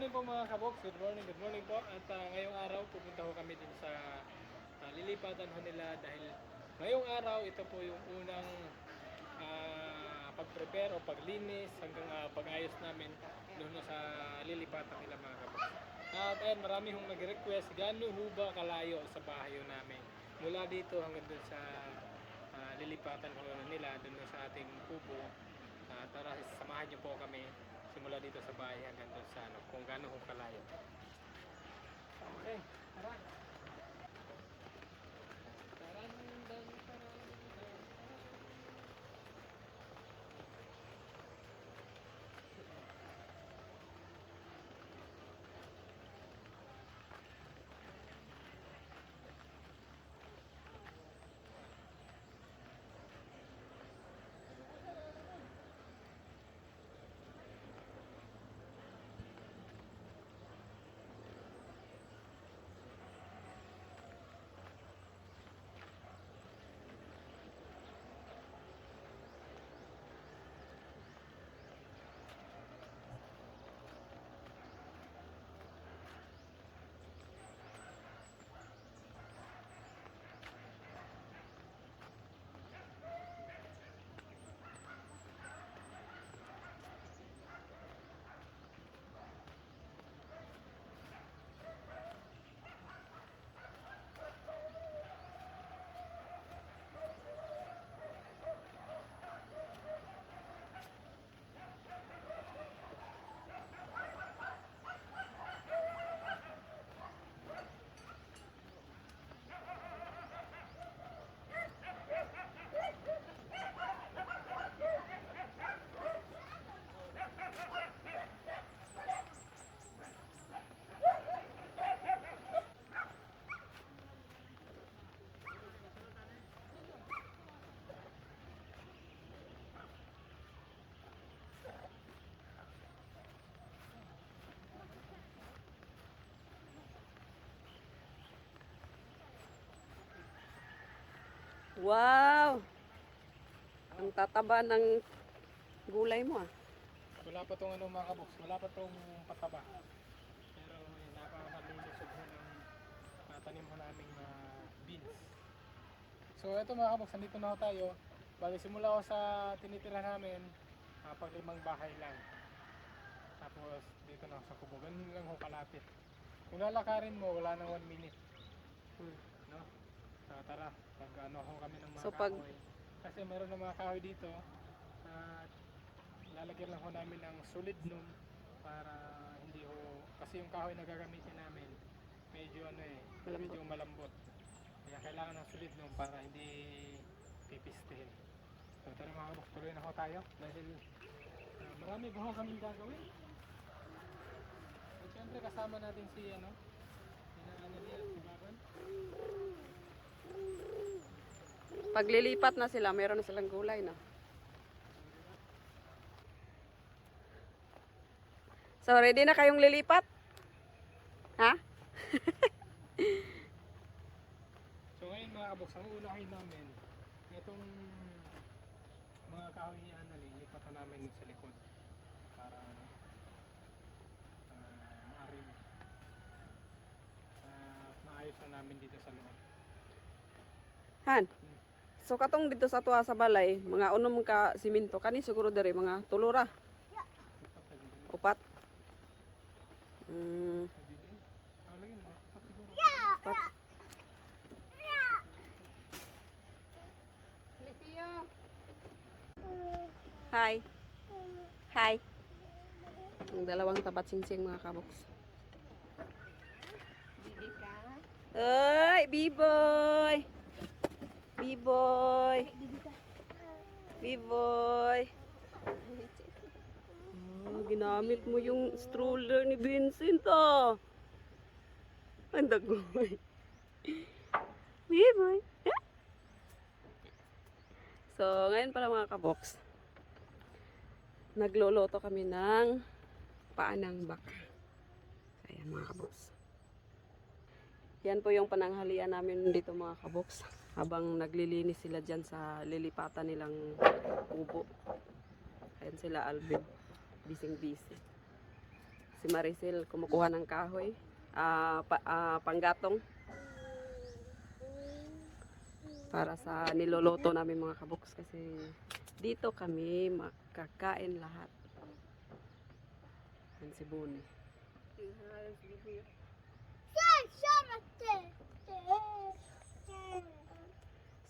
morning po mga kaboks. Good morning po. At ngayong araw pupunta ko kami din sa lilipatan ho nila dahil ngayong araw ito po yung unang pag-prepare o paglinis hanggang pag-ayos namin doon sa lilipatan nila mga kaboks. At ayun, marami hong nag-request gaano ho ba kalayo sa bahay namin mula dito hanggang doon sa lilipatan ho nila doon sa ating kubo. Tara, samahan niyo po kami simula dito sa bahay hanggang doon sa kung gaano ho kalayo. Okay, tara. Wow! Ang tataba ng gulay mo ah. Wala pa tong mga kaboks, wala pa tong pataba. Pero napakalusog ho ng tanim ho naming beans. So ito mga kaboks, nandito na ho tayo. Bali simula ko sa tinitira namin, pag 5 bahay lang. Tapos dito na ako sa kubo, ganun lang ho kalapit. Kung lalakarin mo, wala nang 1 minute. No? So tara, pag ano ho kami ng mga So, pag- kahoy. Kasi meron ng mga kahoy dito. At lalagyan lang ho namin ng solid loom para hindi ho, kasi yung kahoy na gagamitin namin medyo medyo malambot. Kaya kailangan ng solid loom para hindi pipistihin. So tara mga kabok, tuloy na ho tayo dahil marami po ho kaming gagawin. At syempre kasama natin si Annalyn at si Baban. Paglilipat na sila, meron na silang gulay na. So, ready na kayong lilipat? Ha? So ngayon mga kabok, ang uunahin namin itong mga kahoy ni Annalyn, lipatan namin sa likod para maaring maayos na namin dito sa loob. Han? So, katong dito sa tuwa sa balay, mga unom ka siminto, kani siguro dari mga tulura. Upat. Upat. Hi. Hi. Ang dalawang tabat singsing mga kaboks. Ay, B-boy. B-boy. B-boy. Oh, ginamit mo yung stroller ni Vincent ah. Ang dagoy. B-boy. So, ngayon pala mga kaboks, nagloloto kami ng paanang baka. Ayan mga kaboks. Yan po yung pananghalian namin dito mga kaboks. Habang naglilinis sila dyan sa lilipatan nilang kubo. Ayan sila Alvin. Bising-busy. Si Maricel kumukuha ng kahoy. Panggatong. Para sa niloloto namin mga kaboks. Kasi dito kami makakain lahat. Yan si Buni.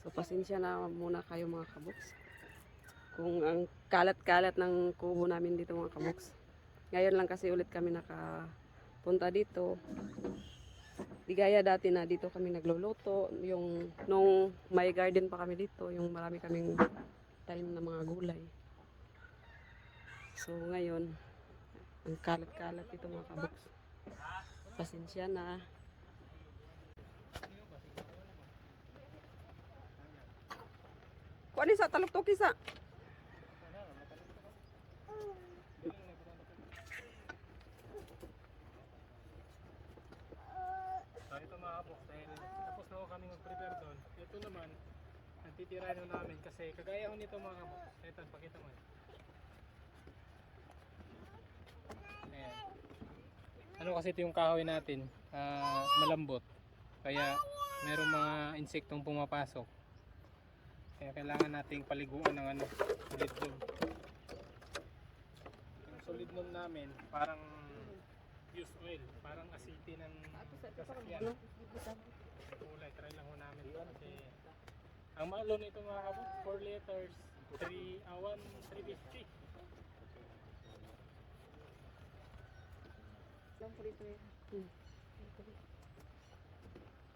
So pasensya na muna kayo mga kaboks. Kung ang kalat-kalat ng kubo namin dito mga kaboks. Ngayon lang kasi ulit kami nakapunta dito. Di gaya dati na dito kami nagluluto. Yung, nung may garden pa kami dito, yung marami kaming tanim na mga gulay. So ngayon, ang kalat-kalat dito mga kaboks. Pasensya na. Kuan isa talok-tok isa. So ito mga kaboks, dahil tapos na ako kami mag-prepare doon. Ito naman, natitira na namin kasi kagaya ko nito mga kaboks. Ito, pakita mo. Ayan. Ano kasi ito yung kahoy natin, malambot. Kaya merong mga insektong pumapasok. Kaya kailangan nating paliguan ng solid loam. Yung solid loam namin, parang used oil, parang asiti ng sasakyan. Kulay, try lang ho namin kasi ang malo nito mga kabuk, 4 liters, 350.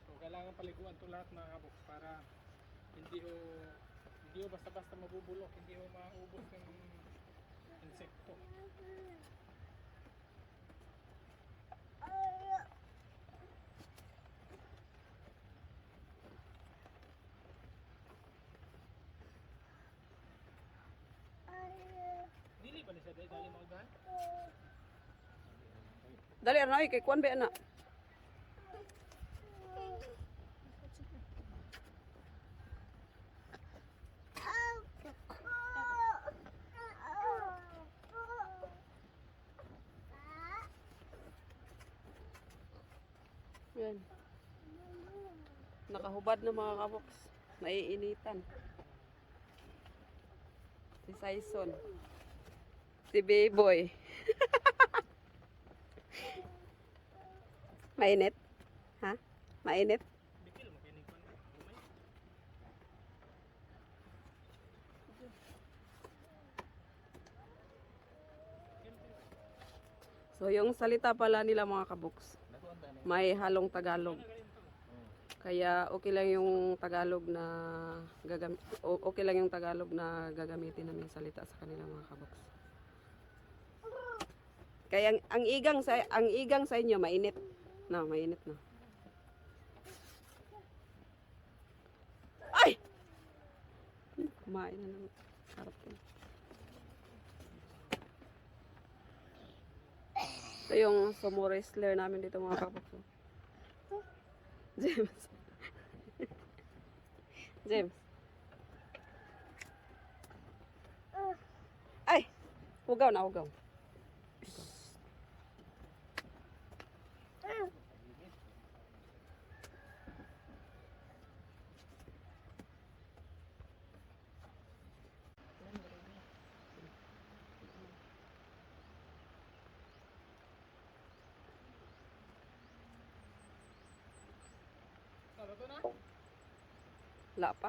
So kailangan paliguan ito lahat mga kabuk para hindi ho basta-basta mabubulok, hindi ho maubos ng insekto. Dili ba ni sa dali mo ba? Dali na kay kuan ba na. Yan. Nakahubad na mga kaboks. Naiinitan. Si Saison. Si Beboy. Mainit? Ha? Mainit? Bikil mo kining kon. Umay. So yung salita pala nila mga kaboks, may halong Tagalog. Kaya okay lang yung Tagalog na okay lang yung Tagalog na gagamitin namin salita sa kanila mga kaboks. Kaya ang igang sa inyo mainit. No, mainit na. Ay! Kumain na ng sarap yun. Ito yung sumo wrestler namin dito mga kaboks. James. James. Ay! Hugaw na, hugaw. Luto na? Wala pa.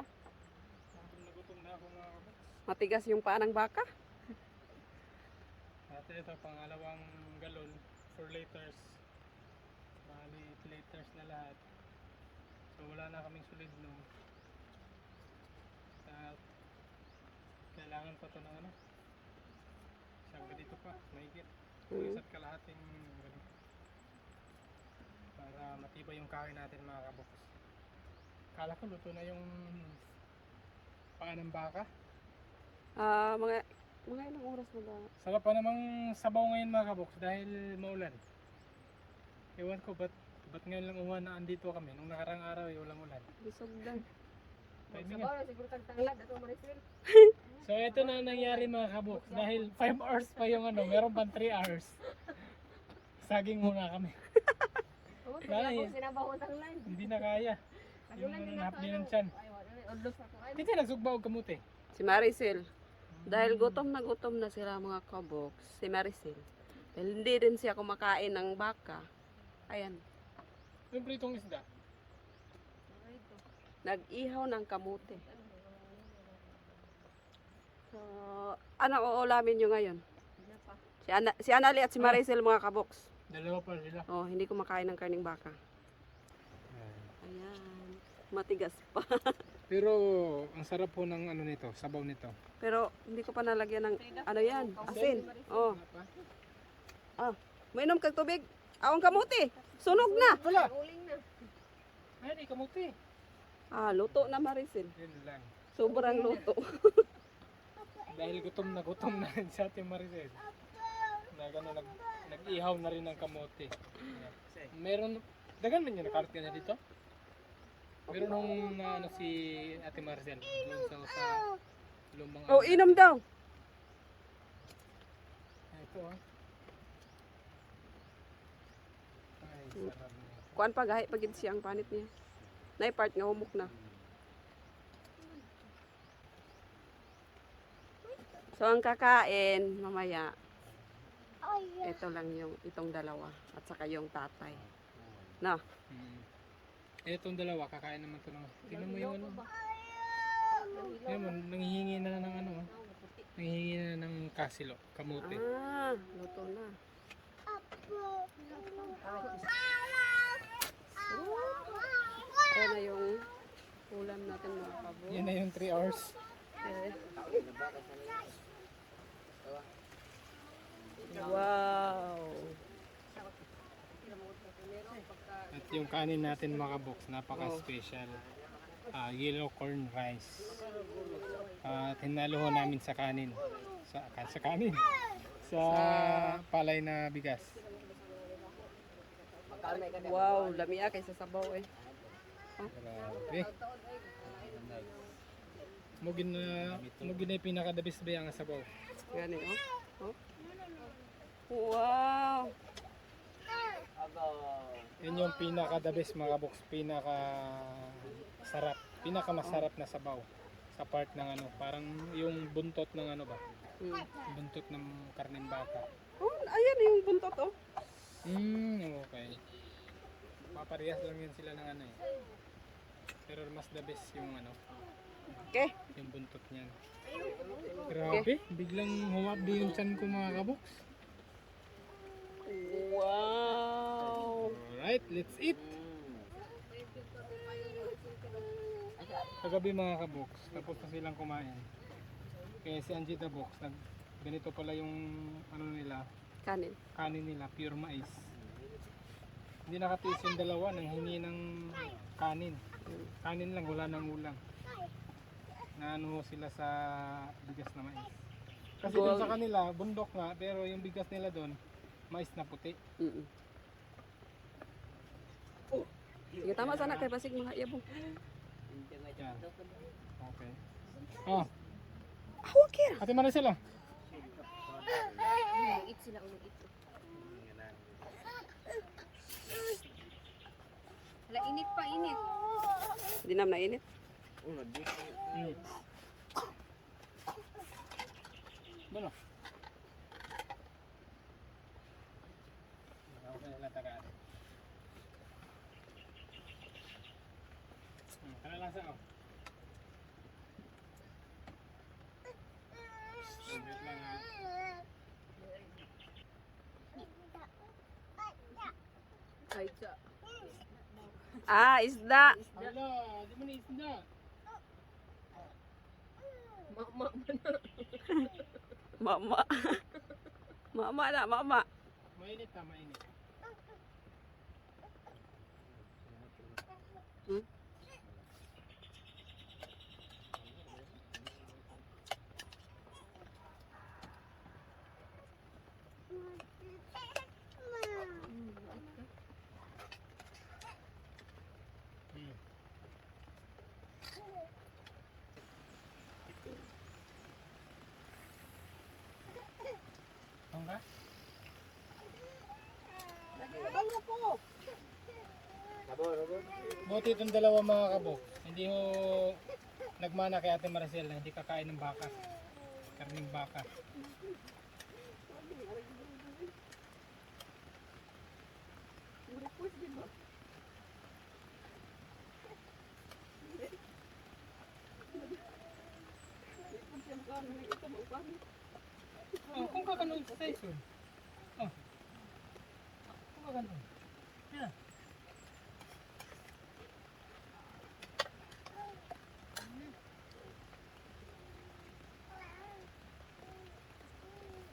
Gutom na ako mga kaboks. Matigas yung paa ng baka. At ito, pangalawang galon, 4 liters. Bali, 8 liters na lahat. So wala na kaming solid loam. At kailangan pa ito ng isang ganito pa, mahigit. Isa't kalahating ganito. Para matibay yung kahoy natin mga kaboks. Kala ko luto na yung paa ng baka. Mga ilang oras na ba? Sarap pa namang sabaw ngayon mga kaboks dahil maulan. Ewan ko ba't ngayon lang umuwan na andito kami. Nung nakarang araw walang ulan. Bisog lang. Timing nga. Siguro tagtanglad ato Maricel. So ito na nangyari mga kaboks dahil 5 hours pa yung meron pang 3 hours. Saging muna kami. Oo, Wala kaya eh. ako sinabawon ang line. Hindi na kaya. Yung Nagulan din nahap ako, din ano, ng tiyan. ay, wala na, odlos ako. Ay, Hindi nagsugbaw kamuti. Si Maricel. Dahil gutom na sila mga kaboks. Si Maricel. Dahil hindi din siya kumakain ng baka. Ayan. Yung pritong isda. ay, ito. Nag-ihaw ng kamote. So, ano uulamin nyo ngayon? Hindi pa. Si Anali at si Maricel mga kaboks. Dalawa pa sila. Oh, hindi kumakain ng karning baka. Ayan. Matigas pa. Pero ang sarap po ng ano nito, sabaw nito. Pero hindi ko pa nalagyan ng ano yan, asin. Oh. Ah, mainom kag tubig. Awang kamote. Sunog na. Wala. Uling na. Ay, di kamuti. Ah, luto na Maricel. Yun lang. Sobrang luto. Dahil gutom na rin si Ate Maricel. Nag-ihaw na rin ng kamote. Meron, dagan man yun, nakalat ka na dito? Meron nung na, ano, si Ate Maricel doon sa lumang Oh, inom daw. ito ah. Ay, sarap niya. Kuan pa gahi pagid siyang panit niya. Nay part nga humok na. So ang kakain mamaya. Ito lang yung itong dalawa at saka yung tatay. Na, Itong dalawa, kakain naman ito ng... Tingnan mo yung ano. Tingnan mo, nanghihingi na ng ano. Nanghihingi na ng kasilo, kamote. ah, luto na. Ayan na yung ulam natin mga kabo. Yan na yung 3 hours. Eh. Wow. At yung kanin natin mga box, napaka-special. Yellow corn rice. At hinalo namin sa kanin. Sa kanin. Sa palay na bigas. Wow, lamia kaysa sabaw eh. Grabe. Mugin na yung pinaka-the best ba yung sabaw. Gani oh. Oh. Wow. Yun yung pinaka-the best mga box. Pinaka-sarap. Pinaka-masarap na sabaw. Sa part ng ano, parang yung buntot ng ano ba? Mm. Buntot ng karneng baka. Oh, ayan yung buntot oh. Okay. Paparehas lang yun sila ng ano eh. Pero mas the best yung ano, Okay. yung buntot niyan. Grabe, biglang humabdi yung chan ko mga kaboks. Wow. Alright, let's eat! Kagabi mga kaboks, tapos na silang kumain. Kaya si Anjita Box, ganito pala yung ano nila, Kanin. kanin nila, pure mais. Hindi nakatiis yung dalawa nang hingi ng kanin. Kanin lang, wala nang ulam. Na ano sila sa bigas na mais. Kasi dun sa kanila, bundok nga, pero yung bigas nila doon, mais na puti. Mm. Sige, tama sana kay basig mga iyabong. Yan. Okay. Oh, Hawak here. Ate Maricel oh. Ulit sila, ulit ito. Hala, init pa, init. Di na init. Bueno. Okay, latagan. Kaya lang sa oh. Wait lang ha. Ay, sa. Ah, isda. Hala, di mo na isda. Mama, Mama. Mama na, mama. Mainit ha, mainit. Hmm? Ang ka? Buti itong dalawa mga kabok. Hindi ho nagmana kay Ate Maricel na hindi kakain ng baka. Karning baka. Oh, kung kakanood sa Tyson. Oh. Kung kakanood. Yan.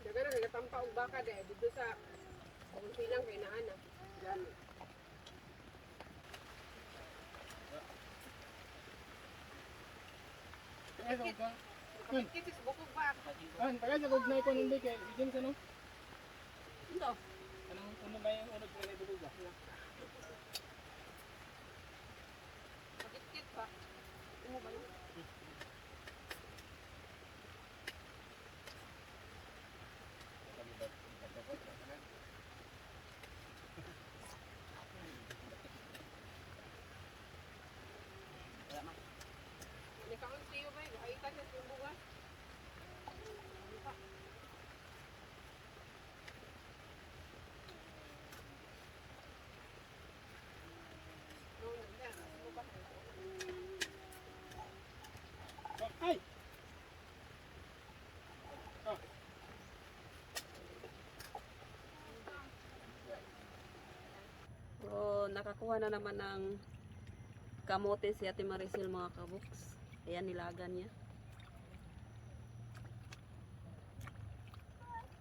Daga na nagatampa og baka dahil dito sa kung silang kay naana. Yan. Ay, so ka. Kun, Kitis bukog ba? tagal sa kog na ko nindi kay Jim sa no. Ito. Ano ba yung unod na dito ba? Makit-kit pa. Ano ba yun? Nakaon siyo ba yun? Ay, kasi yung bugas. Ay. Oh. So, nakakuha na naman ng kamote si Ate Maricel mga kabuks. Ayan, nilagan niya.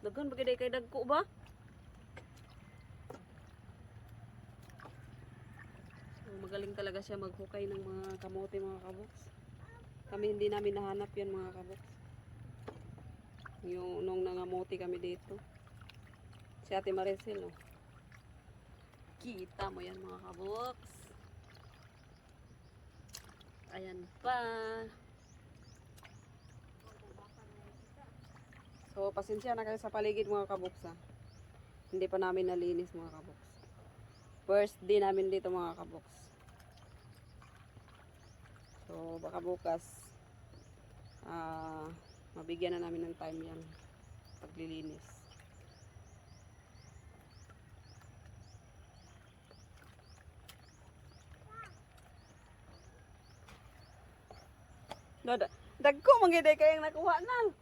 Dagan, bagay kay dagko ba? So, magaling talaga siya maghukay ng mga kamote mga kabuks. Kami hindi namin nahanap yan mga kabuks. Yung nung nangamote kami dito. Si Ate Maricel, oh. Kita mo yan mga kabuks. Ayan pa. So, pasensya na kayo sa paligid mga kabuks ha. Hindi pa namin nalinis mga kabuks. First day namin dito mga kabuks. So, baka bukas mabigyan na namin ng time yan paglilinis. No, dagko mangiday kayang nakuha na.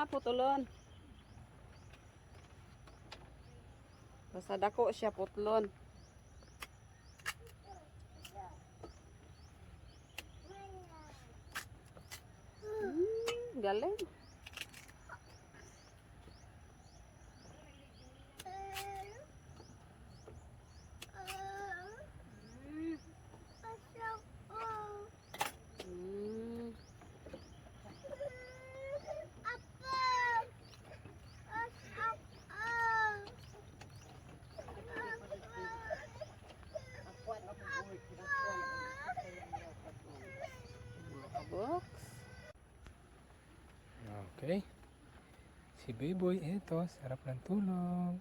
Putulon. Basta dako siya putlon. Galing. Box. Okay. Si Bayboy, ito, sarap ng tulog.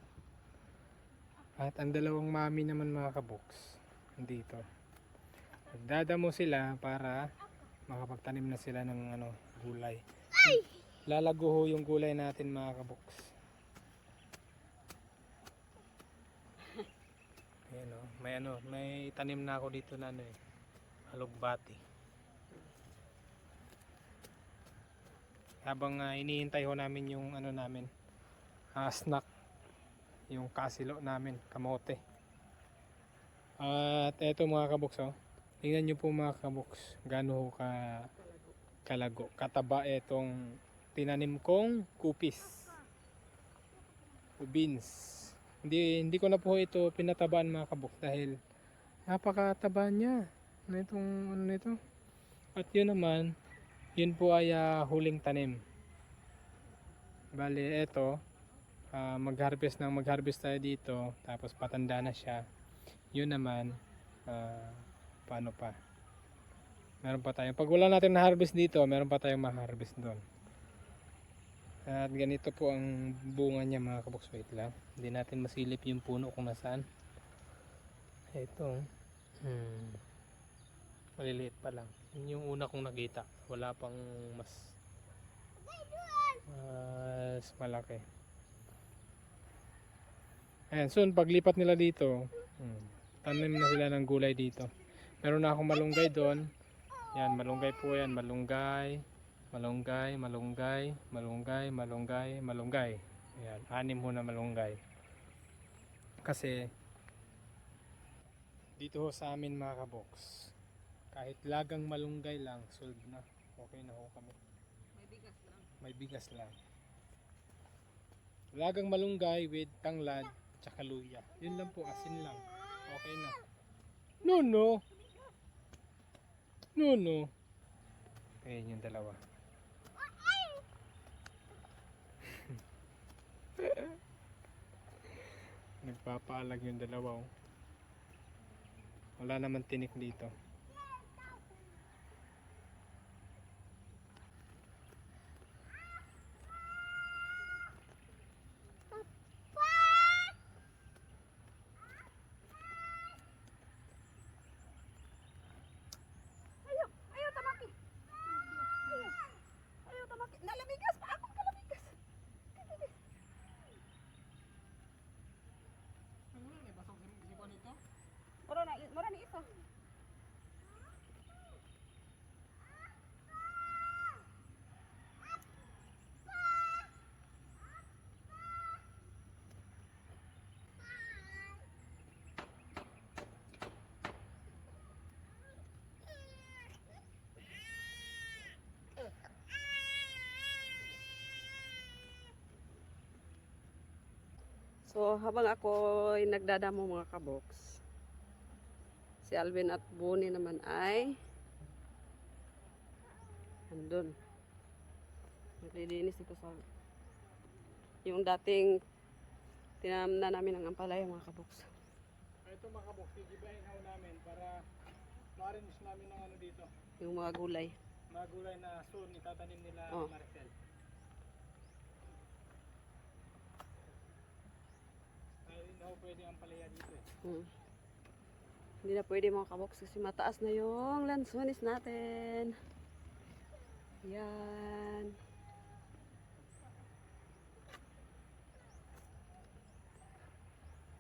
At ang dalawang mami naman mga kaboks, dito. Nagdadamo sila para makapagtanim na sila ng gulay. Lalago ho yung gulay natin mga kaboks. Ayan o, may tanim na ako dito na alugbati. Habang hinihintay ho namin yung snack, yung kasilo namin, kamote. At eto mga kaboks, Tingnan nyo po mga kaboks, gaano ka kalago, kataba itong tinanim kong kupis o beans. Hindi ko na po ito pinatabaan mga kaboks dahil napakataba niya. Ano nito? At yun naman, yun po ay huling tanim. Bali, eto, mag-harvest tayo dito, tapos patanda na siya. Yun naman, paano pa? Meron pa tayong, pag wala natin na-harvest dito, meron pa tayong ma-harvest doon. At ganito po ang bunga niya mga kaboks. Wait lang, hindi natin masilip yung puno kung nasaan. Ito, maliliit pa lang. Yun yung una kong nakita, wala pang mas malaki. Ayan, soon paglipat nila dito, tanim na sila ng gulay dito. Meron na akong malunggay doon. Yan, malunggay po yan, malunggay. Ayan, 6 ho na malunggay. Kasi dito ho sa amin mga kaboks, kahit lagang malunggay lang, solve na. Okay na ho kami. May bigas lang. Lagang malunggay with tanglad tsaka luya. Yun lang po, asin lang. Okay na. No. Ayan yung dalawa. Nagpapaalag yung dalawa. Oh. Wala naman tinik dito. Nalamigas pa ako, kalamigas. Mura ni isa. So habang ako ay nagdadamo mga kaboks, si Alvin at Bonnie naman ay andun. Naglilinis ito sa yung dating tinanam na namin ang ampalaya mga kaboks. Ito mga kaboks, gigibahin ho namin para ma-arrange namin ng ano dito. Yung mga gulay. Mga gulay na soon itatanim nila Oh. Maricel. Hindi na ho pwede ang palaya dito eh. Hindi na pwede mga kaboks kasi mataas na yung lansones natin. Yan.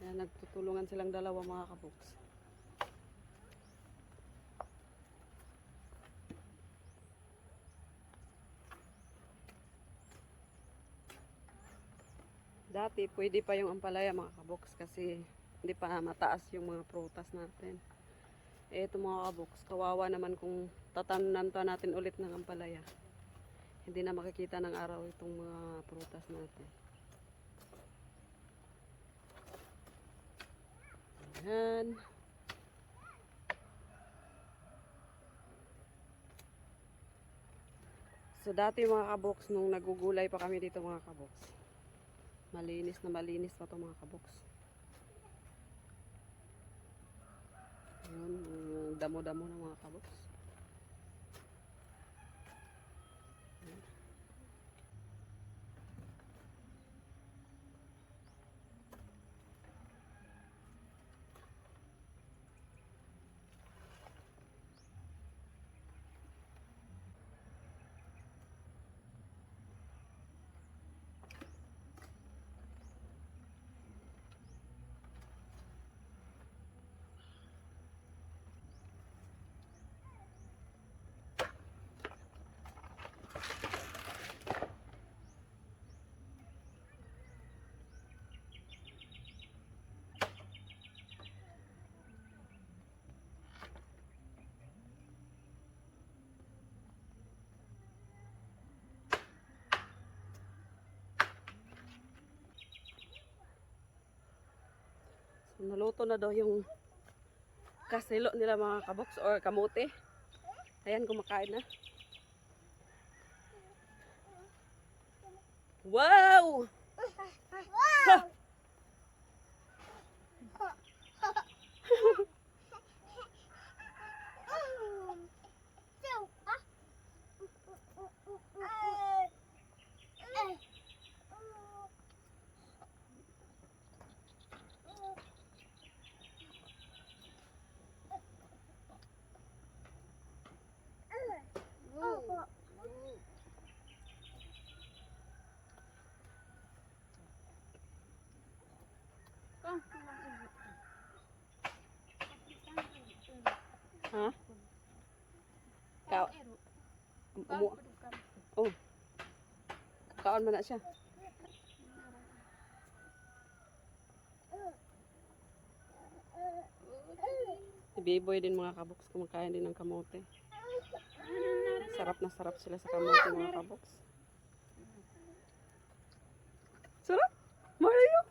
Yan, nagtutulungan silang dalawa mga kaboks. Dati pwede pa yung ampalaya mga kaboks kasi hindi pa mataas yung mga prutas natin. Ito mga kaboks, kawawa naman kung tatanan pa natin ulit ng ampalaya. Hindi na makikita ng araw itong mga prutas natin. Ayan. So dati mga kaboks, nung nagugulay pa kami dito mga kaboks, malinis pa ito mga kaboks. Yun, damo-damo ng mga kaboks. Naluto na daw yung kasilo nila mga kaboks or kamote. Ayan, kumakain na. Wow! Ha! Ha? Ka oh. Kaon man na siya. Si Biboy din mga kaboks, kumakain din ng kamote. Sarap na sarap sila sa kamote mga kaboks. Sarap? Maluyo?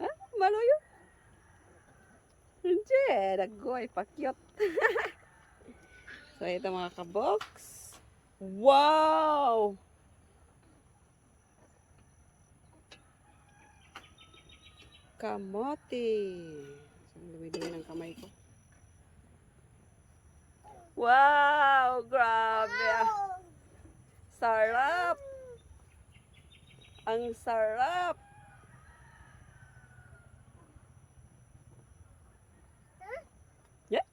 Ha? Maluyo? Hindi, nagoy, pakyot. So ito mga kaboks. Wow! Kamote. So, dumi-dumi ng kamay ko. Wow! Grabe! Sarap! Ang sarap! Yeah?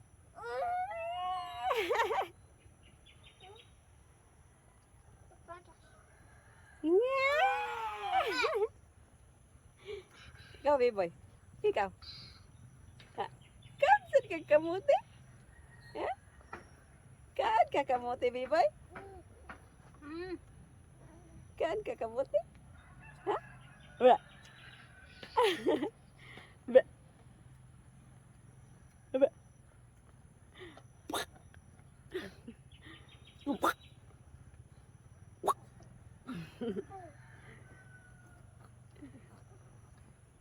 Ikaw, Biboy. Ikaw. Ha? Kansan ka kamote? Ha? Kaan ka kamote, Biboy? Kaan ka kamote? Ha? Bra. Bra. Bra.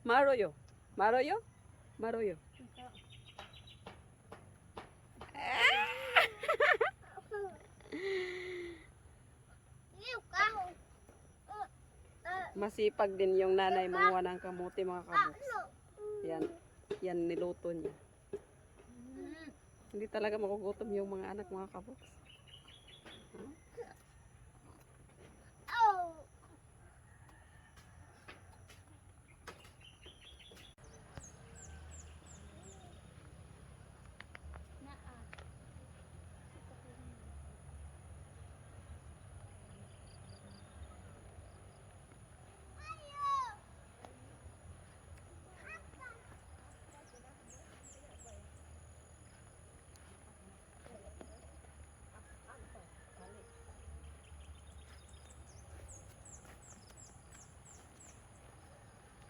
Maroyo. Maroyo? Maroyo. Masipag din yung nanay manguha ng kamote mga kaboks. Yan. Yan niluto niya. Hindi talaga magugutom yung mga anak mga kaboks.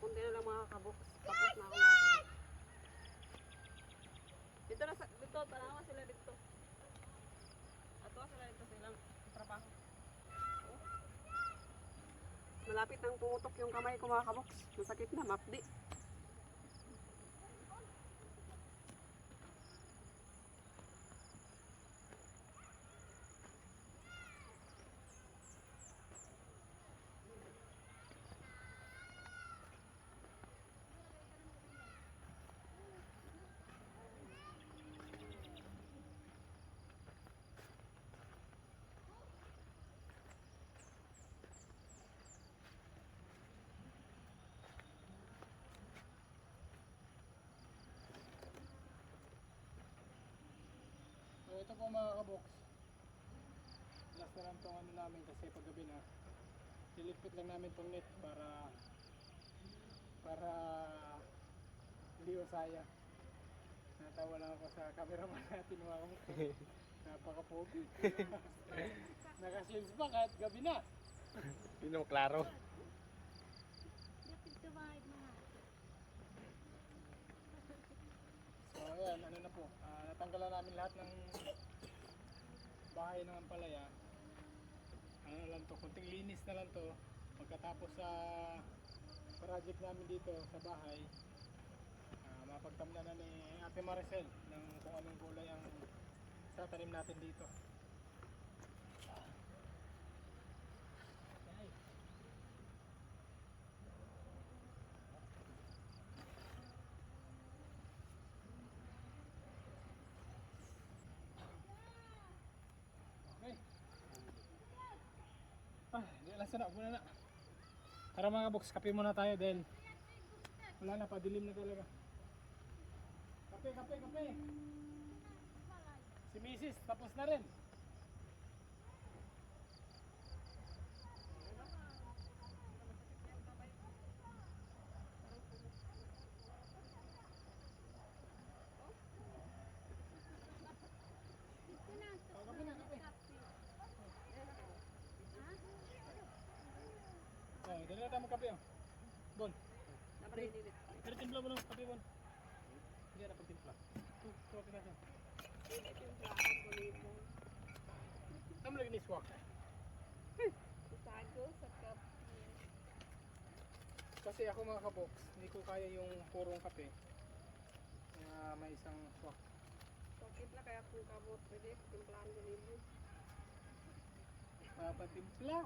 Kunti na lang mga kaboks. Tapos na ako mga kaboks. Dito na dito, tanawa sila dito. Ato sila dito sa ilang trabaho. Malapit nang pumutok yung kamay ko mga kaboks. Masakit na, mapdi. So ito po mga kaboks. Last na lang tong ano namin kasi paggabi na. Silipit lang namin tong net para hindi usaya. Natawa lang ako sa cameraman natin mga kaboks. Napaka-pogi. Naka-shields pa kahit gabi na. Hindi mo klaro. So ayan, ano na po. Natanggalan namin lahat ng bahay ng ampalaya. Ano na lang to, kunting linis na lang to. Pagkatapos sa project namin dito sa bahay, napagtamlanan ni Ate Maricel ng kung anong gulay ang tatanim natin dito. Okay. Okay. Di alas na, muna na. Tara mga box, kape muna tayo dahil wala na, padilim na talaga. Kape, kape, kape. Si Mrs. tapos na rin. Oh, kape na, kape. Oh, dali na tayo magkape. Oh. Bon. Pero timpla mo lang, kape bon. Hindi na pagtimpla. Tuwa ka na siya. Kamu lagi ni swak. Kasi ako mga kabox, hindi ko kaya yung purong kape na may isang swak. Bakit na kaya kung kabot pwede timplahan din mo. Papatimpla.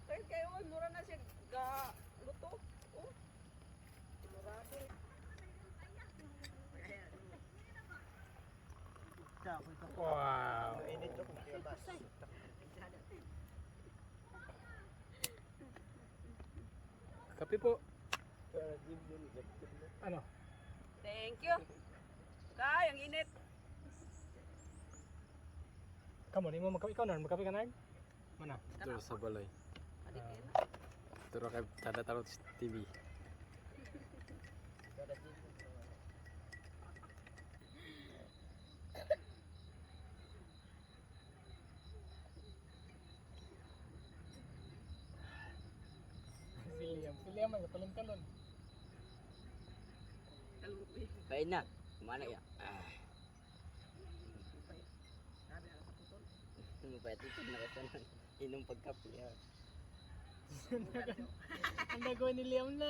Kaya kayo mura na siya ga luto. Oh. Murado. Wow. Kape po. Ano? Thank you. Kay, ang init. Kamu ni mo magkape ikaw na, magkape ka na? Mana? Ito sa balay. Adikin. Ito kay tada tarot sa TV. Si Liam ay talon-talon. Kalupi. Kain na. Kumana ya. Mapayat ito na kasi inom pagkape. Ang gagawin ni Liam na.